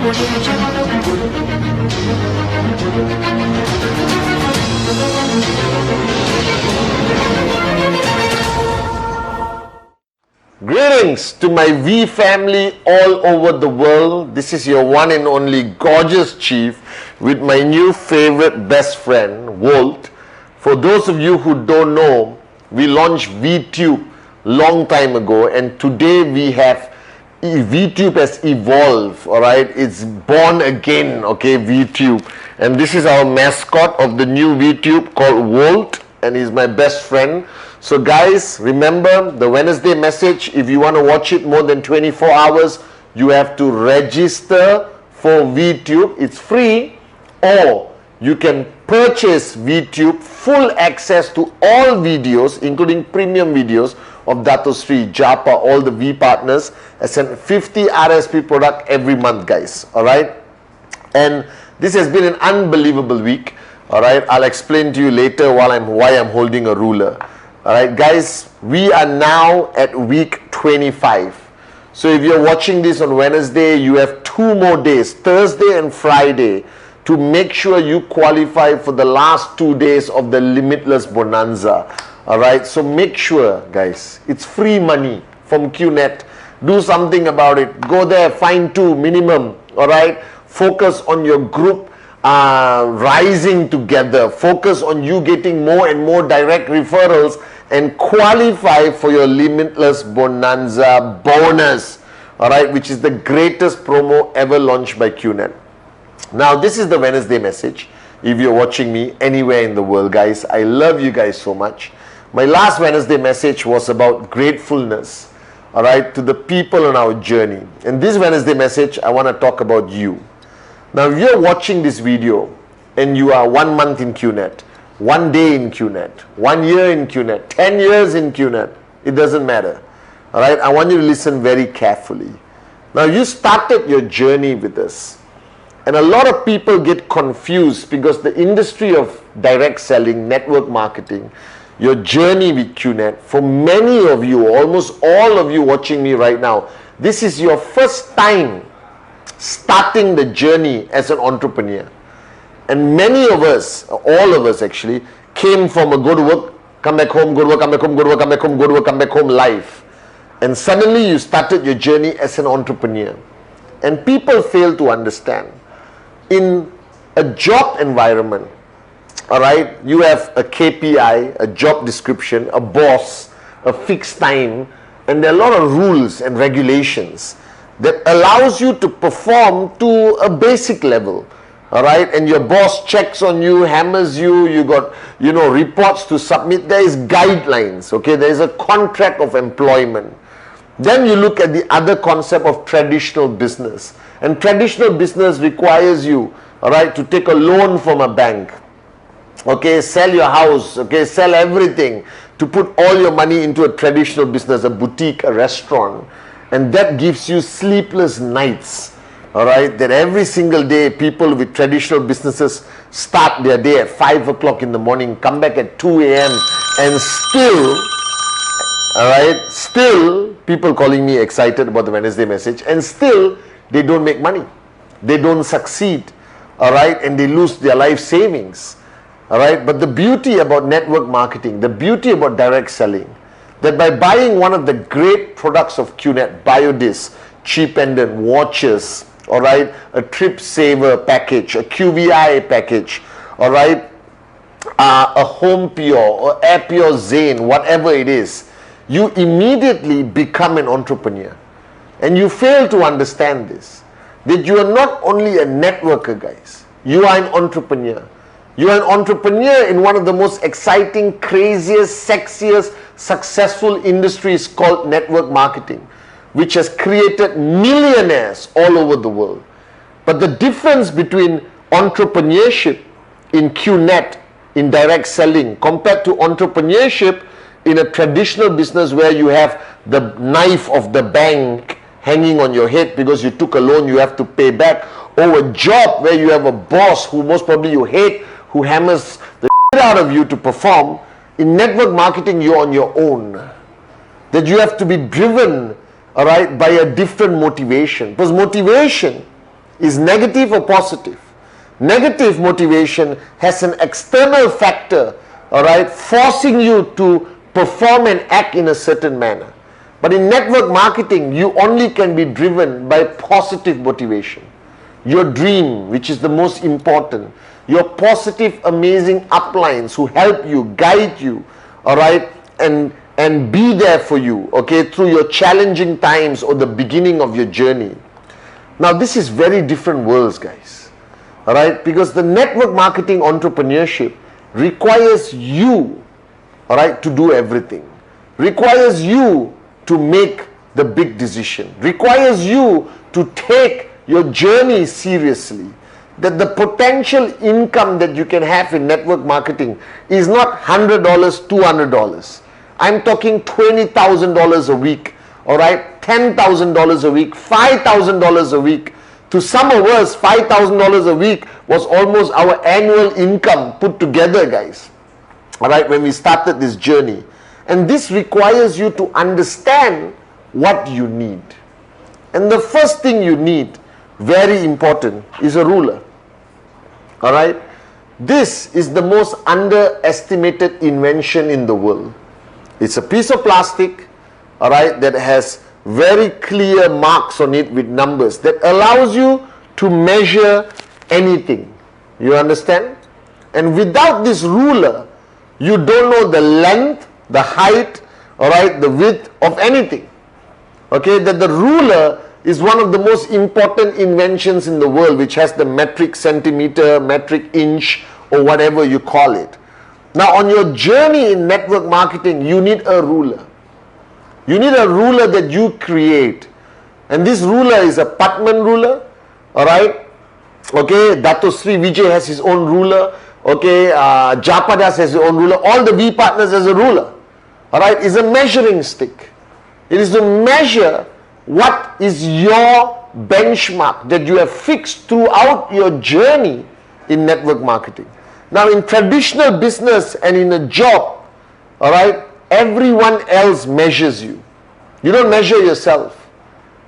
Greetings to my V family all over the world. This is your one and only gorgeous chief with my new favorite best friend, Walt. For those of you who don't know, we launched Vtube long time ago, and today we have Vtube has evolved, alright? It's born again, okay, Vtube. And this is our mascot of the new Vtube called Walt, and he's my best friend. So guys, remember the Wednesday message. If you want to watch it more than 24 hours, you have to register for Vtube. It's free, or you can purchase Vtube full access to all videos, including premium videos of Dato Sri, Japa, all the V partners, as a 50 RSP product every month, guys. Alright? And this has been an unbelievable week. Alright, I'll explain to you later why I'm holding a ruler. Alright guys, we are now at week 25. So if you're watching this on Wednesday, you have 2 more days, Thursday and Friday, to make sure you qualify for the last 2 days of the Limitless Bonanza. Alright, so make sure guys, it's free money from QNet. Do something about it. Go there, find 2 minimum. Alright, focus on your group rising together. Focus on you getting more and more direct referrals and qualify for your Limitless Bonanza bonus, alright, which is the greatest promo ever launched by QNet. Now this is the Wednesday message. If you're watching me anywhere in the world, guys, I love you guys so much. My last Wednesday message was about gratefulness, alright, to the people on our journey. And this Wednesday message, I want to talk about you. Now if you're watching this video and you are 1 month in QNet, 1 day in QNet, 1 year in QNet, 10 years in QNet, it doesn't matter. Alright, I want you to listen very carefully. Now you started your journey with us, and a lot of people get confused because the industry of direct selling, network marketing, your journey with QNet, for many of you, almost all of you watching me right now, this is your first time starting the journey as an entrepreneur. And many of us, all of us actually, came from a go to work, come back home, go to work, come back home, go to work, come back home, go to work, come back home life. And suddenly you started your journey as an entrepreneur. And people fail to understand. In a job environment, alright, you have a KPI, a job description, a boss, a fixed time, and there are a lot of rules and regulations that allows you to perform to a basic level. Alright, and your boss checks on you, hammers you, you got, reports to submit. There is guidelines, okay, there is a contract of employment. Then you look at the other concept of traditional business, and traditional business requires you, alright, to take a loan from a bank, okay, sell your house, okay, sell everything, to put all your money into a traditional business, a boutique, a restaurant, and that gives you sleepless nights. Alright, that every single day people with traditional businesses start their day at 5 o'clock in the morning, come back at 2 a.m. and still people calling me excited about the Wednesday message, and still they don't make money, they don't succeed, alright, and they lose their life savings. Alright, but the beauty about network marketing, the beauty about direct selling, that by buying one of the great products of QNet, BioDis, cheap pendant, watches, alright, a trip saver package, a QVI package, alright, a Home Pure or Air Pure Zen, whatever it is, you immediately become an entrepreneur. And you fail to understand this, that you are not only a networker, guys, you are an entrepreneur. You are an entrepreneur in one of the most exciting, craziest, sexiest, successful industries called network marketing, which has created millionaires all over the world. But the difference between entrepreneurship in QNet, in direct selling, compared to entrepreneurship in a traditional business where you have the knife of the bank hanging on your head because you took a loan you have to pay back, or a job where you have a boss who most probably you hate, who hammers the shit out of you to perform. In network marketing, you're on your own. That you have to be driven, all right, by a different motivation. Because motivation is negative or positive? Negative motivation has an external factor, all right, forcing you to perform and act in a certain manner. But in network marketing, you only can be driven by positive motivation. Your dream, which is the most important, your positive, amazing uplines who help you, guide you, all right, and be there for you, okay, through your challenging times or the beginning of your journey. Now, this is very different worlds, guys, all right, because the network marketing entrepreneurship requires you, all right, to do everything, requires you to make the big decision, requires you to take your journey seriously. That the potential income that you can have in network marketing is not $100, $200. I'm talking $20,000 a week, all right, $10,000 a week, $5,000 a week. To some of us, $5,000 a week was almost our annual income put together, guys, all right, when we started this journey. And this requires you to understand what you need. And the first thing you need, very important, is a ruler. All right? This is the most underestimated invention in the world. It's a piece of plastic, all right, that has very clear marks on it with numbers that allows you to measure anything. You understand? And without this ruler, you don't know the length, the height, all right, the width of anything. Okay, that the ruler is one of the most important inventions in the world, which has the metric centimeter, metric inch, or whatever you call it. Now, on your journey in network marketing, you need a ruler. You need a ruler that you create. And this ruler is a Patman ruler, all right? Okay, Dato Sri Vijay has his own ruler. Okay, Japadas has his own ruler. All the V partners has a ruler. All right, it's a measuring stick. It is to measure what is your benchmark that you have fixed throughout your journey in network marketing. Now, in traditional business and in a job, all right, everyone else measures you. You don't measure yourself,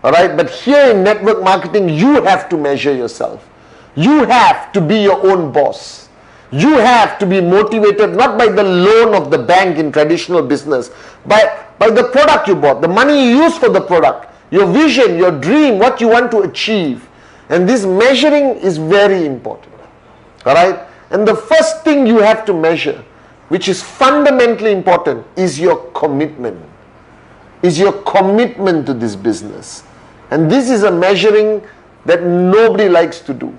all right? But here in network marketing, you have to measure yourself. You have to be your own boss. You have to be motivated not by the loan of the bank in traditional business, but by the product you bought, the money you use for the product, your vision, your dream, what you want to achieve. And this measuring is very important. All right? And the first thing you have to measure, which is fundamentally important, is your commitment. Is your commitment to this business. And this is a measuring that nobody likes to do.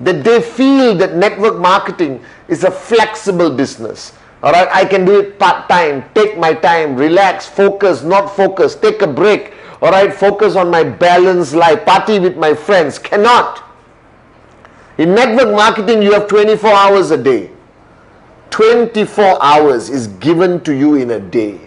That they feel that network marketing is a flexible business. All right, I can do it part-time, take my time, relax, focus, not focus, take a break. All right, focus on my balanced life, party with my friends. Cannot. In network marketing, you have 24 hours a day. 24 hours is given to you in a day.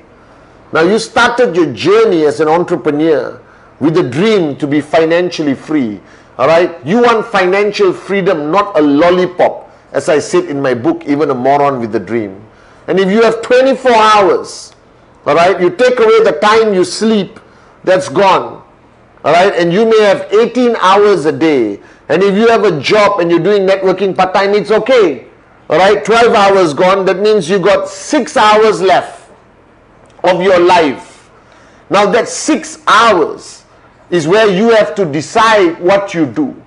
Now, you started your journey as an entrepreneur with a dream to be financially free. All right, you want financial freedom, not a lollipop, as I said in my book, Even a Moron with a Dream. And if you have 24 hours, all right, you take away the time you sleep, that's gone. All right, and you may have 18 hours a day. And if you have a job and you're doing networking part-time, it's okay. All right, 12 hours gone, that means you got 6 hours left of your life. Now that 6 hours is where you have to decide what you do.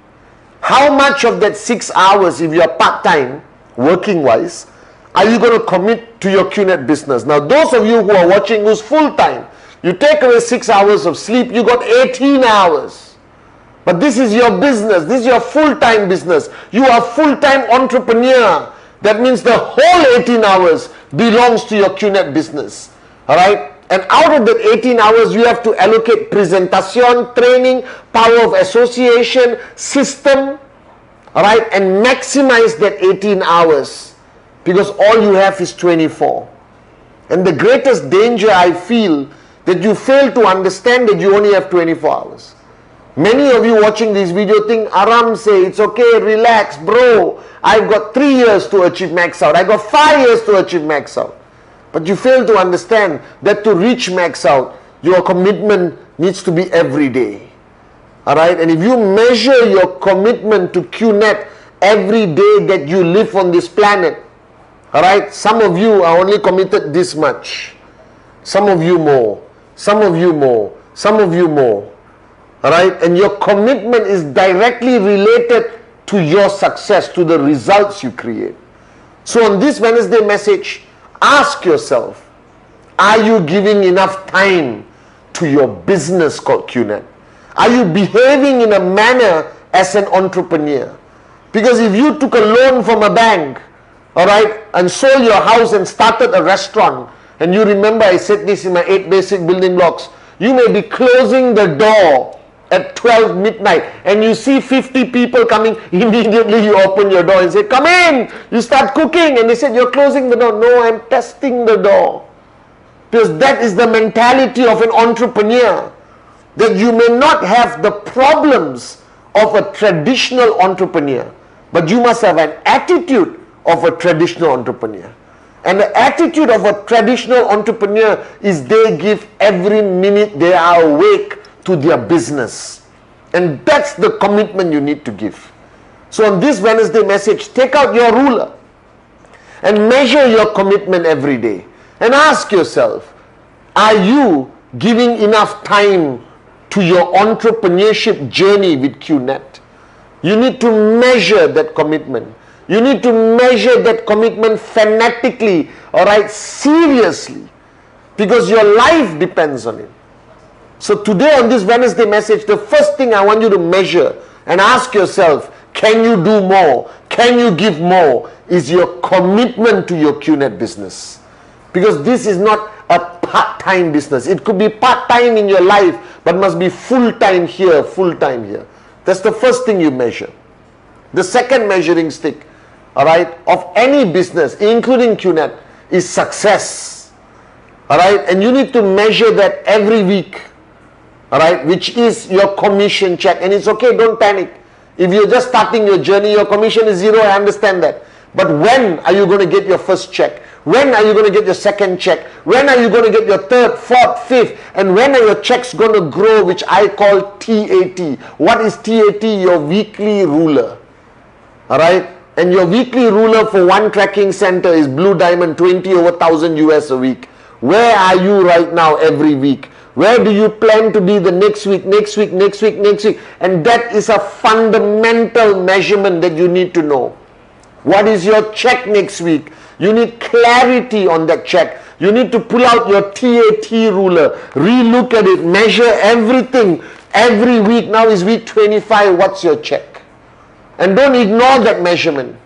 How much of that 6 hours, if you're part-time, working-wise, are you going to commit to your QNet business? Now, those of you who are watching who's full-time, you take away 6 hours of sleep, you got 18 hours. But this is your business. This is your full-time business. You are a full-time entrepreneur. That means the whole 18 hours belongs to your QNet business. All right? And out of that 18 hours, you have to allocate presentation, training, power of association, system, all right, and maximize that 18 hours because all you have is 24. And the greatest danger I feel that you fail to understand that you only have 24 hours. Many of you watching this video think, Aram say, it's okay, relax, bro. I've got 3 years to achieve max out. I got 5 years to achieve max out. But you fail to understand that to reach max out, your commitment needs to be every day. Alright, and if you measure your commitment to QNet every day that you live on this planet, alright, some of you are only committed this much, some of you more, some of you more, some of you more, alright, and your commitment is directly related to your success, to the results you create. So on this Wednesday message, ask yourself, are you giving enough time to your business called QNet? Are you behaving in a manner as an entrepreneur? Because if you took a loan from a bank, alright, and sold your house and started a restaurant, and you remember I said this in my 8 basic building blocks, you may be closing the door at 12 midnight and you see 50 people coming, immediately you open your door and say, come in, you start cooking, and they said, you're closing the door. No, I'm testing the door. Because that is the mentality of an entrepreneur, that you may not have the problems of a traditional entrepreneur, but you must have an attitude of a traditional entrepreneur. And the attitude of a traditional entrepreneur is they give every minute they are awake to their business. And that's the commitment you need to give. So on this Wednesday message, take out your ruler and measure your commitment every day. And ask yourself, are you giving enough time to your entrepreneurship journey with QNet? You need to measure that commitment. You need to measure that commitment fanatically, alright, seriously, because your life depends on it. So today on this Wednesday message, the first thing I want you to measure and ask yourself, can you do more? Can you give more? Is your commitment to your QNet business. Because this is not a part-time business. It could be part-time in your life, but must be full-time here, full-time here. That's the first thing you measure. The second measuring stick, alright, of any business, including QNet, is success. Alright, and you need to measure that every week. Alright, which is your commission check. And it's okay, don't panic. If you're just starting your journey, your commission is 0, I understand that. But when are you going to get your first check? When are you going to get your second check? When are you going to get your third, fourth, fifth? And when are your checks going to grow, which I call TAT? What is TAT? Your weekly ruler. Alright? And your weekly ruler for one tracking center is Blue Diamond, 20 over 1,000 US a week. Where are you right now every week? Where do you plan to be the next week, next week, next week, next week? And that is a fundamental measurement that you need to know. What is your check next week? You need clarity on that check. You need to pull out your TAT ruler, re-look at it, measure everything every week. Now is week 25, what's your check? And don't ignore that measurement.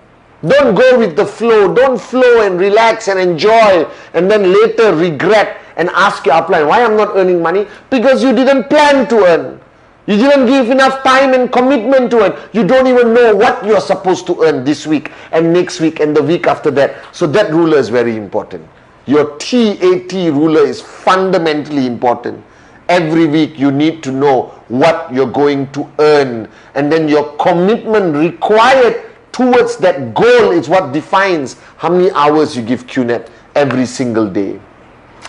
Don't go with the flow. Don't flow and relax and enjoy and then later regret and ask your upline, why I'm not earning money? Because you didn't plan to earn. You didn't give enough time and commitment to earn. You don't even know what you're supposed to earn this week and next week and the week after that. So that ruler is very important. Your TAT ruler is fundamentally important. Every week you need to know what you're going to earn, and then your commitment required towards that goal is what defines how many hours you give QNet every single day.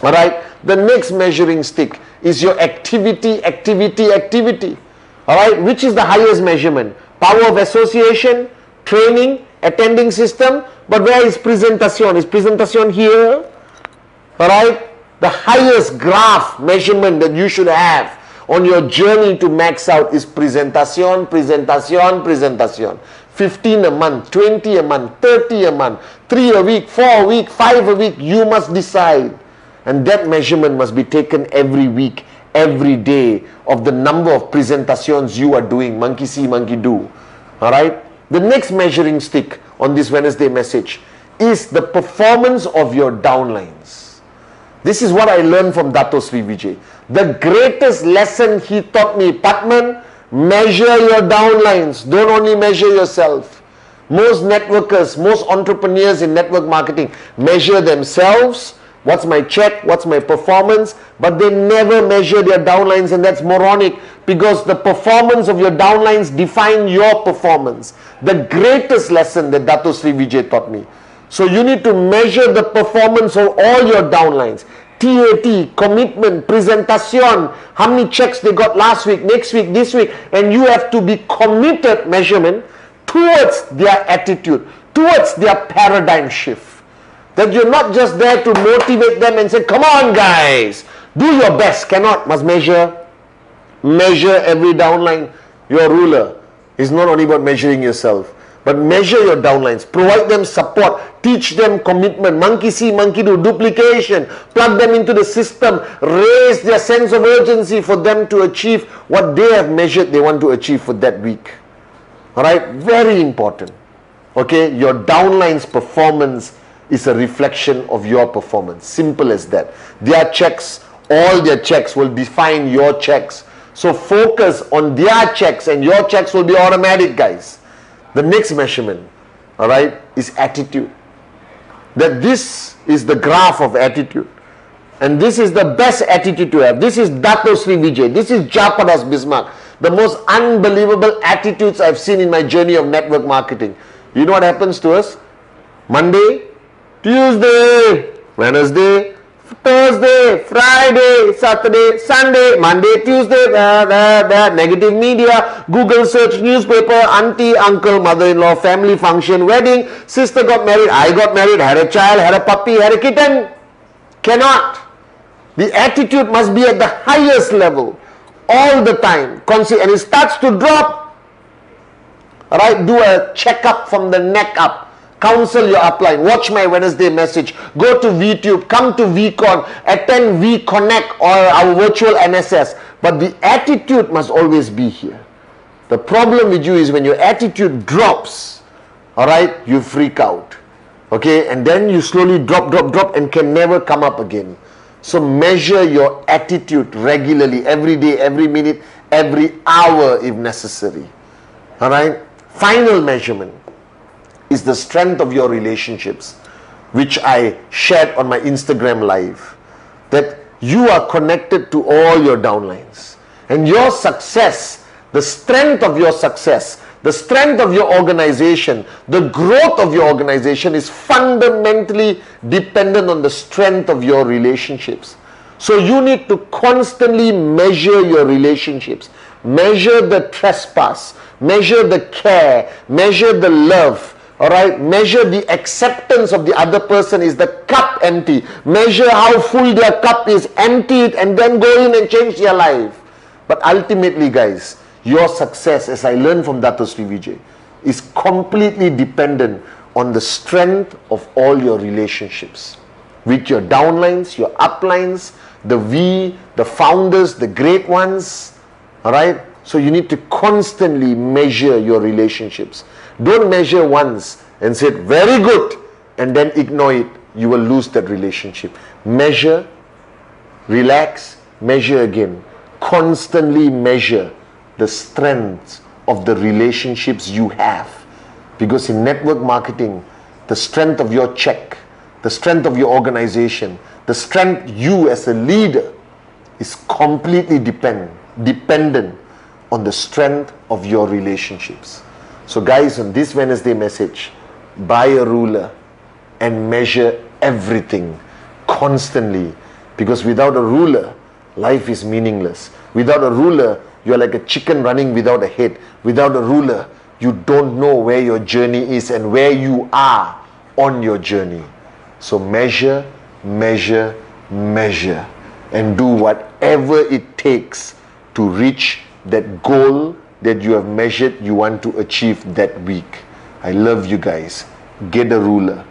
Alright, the next measuring stick is your activity. Alright, which is the highest measurement? Power of association, training, attending system. But where is presentation? Is presentation here? Alright, the highest graph measurement that you should have on your journey to max out is presentation. 15 a month, 20 a month, 30 a month, 3 a week, 4 a week, 5 a week. You must decide. And that measurement must be taken every week, every day, of the number of presentations you are doing. Monkey see, monkey do. Alright? The next measuring stick on this Wednesday message is the performance of your downlines. This is what I learned from Dato Sri Vijay. The greatest lesson he taught me, Patman, measure your downlines. Don't only measure yourself. Most networkers, most entrepreneurs in network marketing measure themselves. What's my check? What's my performance? But they never measure their downlines, and that's moronic, because the performance of your downlines define your performance. The greatest lesson that Dato Sri Vijay taught me. So you need to measure the performance of all your downlines. TAT, commitment, presentation, how many checks they got last week, next week, this week, and you have to be committed, measurement, towards their attitude, towards their paradigm shift. That you're not just there to motivate them and say, come on guys, do your best. Cannot, must measure. Measure every downline. Your ruler is not only about measuring yourself, but measure your downlines, provide them support, teach them commitment, monkey see, monkey do, duplication, plug them into the system, raise their sense of urgency for them to achieve what they have measured they want to achieve for that week. Alright, very important. Okay, your downline's performance is a reflection of your performance. Simple as that. Their checks, all their checks will define your checks. So focus on their checks and your checks will be automatic, guys. The next measurement, alright, is attitude. That this is the graph of attitude. And this is the best attitude to have. This is Dato Sri Vijay. This is Japadas Bismarck. The most unbelievable attitudes I've seen in my journey of network marketing. You know what happens to us? Monday, Tuesday, Wednesday, Thursday, Friday, Saturday, Sunday, Monday, Tuesday, negative media, Google search, newspaper, auntie, uncle, mother-in-law, family function, wedding, sister got married, I got married, had a child, had a puppy, had a kitten. Cannot. The attitude must be at the highest level all the time. And it starts to drop. Alright, do a checkup from the neck up. Counsel your upline. Watch my Wednesday message. Go to Vtube. Come to VCon. Attend VConnect or our virtual MSS. But the attitude must always be here. The problem with you is when your attitude drops, alright, you freak out. Okay, and then you slowly drop and can never come up again. So measure your attitude regularly, every day, every minute, every hour if necessary. Alright, final measurement is the strength of your relationships, which I shared on my Instagram live, that you are connected to all your downlines, and your success, the strength of your success, the strength of your organization, the growth of your organization is fundamentally dependent on the strength of your relationships. So you need to constantly measure your relationships, measure the trespass, measure the care, measure the love. Alright, measure the acceptance of the other person. Is the cup empty? Measure how full their cup is. Empty it and then go in and change their life. But ultimately, guys, your success, as I learned from Dato Sri Vijay, is completely dependent on the strength of all your relationships. With your downlines, your uplines, the founders, the great ones. Alright, so you need to constantly measure your relationships. Don't measure once and say, very good, and then ignore it. You will lose that relationship. Measure, relax, measure again. Constantly measure the strength of the relationships you have. Because in network marketing, the strength of your check, the strength of your organization, the strength you as a leader is completely dependent on the strength of your relationships. So guys, on this Wednesday message, buy a ruler and measure everything constantly. Because without a ruler, life is meaningless. Without a ruler, you are like a chicken running without a head. Without a ruler, you don't know where your journey is and where you are on your journey. So measure, measure, measure, and do whatever it takes to reach that goal that you have measured you want to achieve that week. I love you guys. Get a ruler.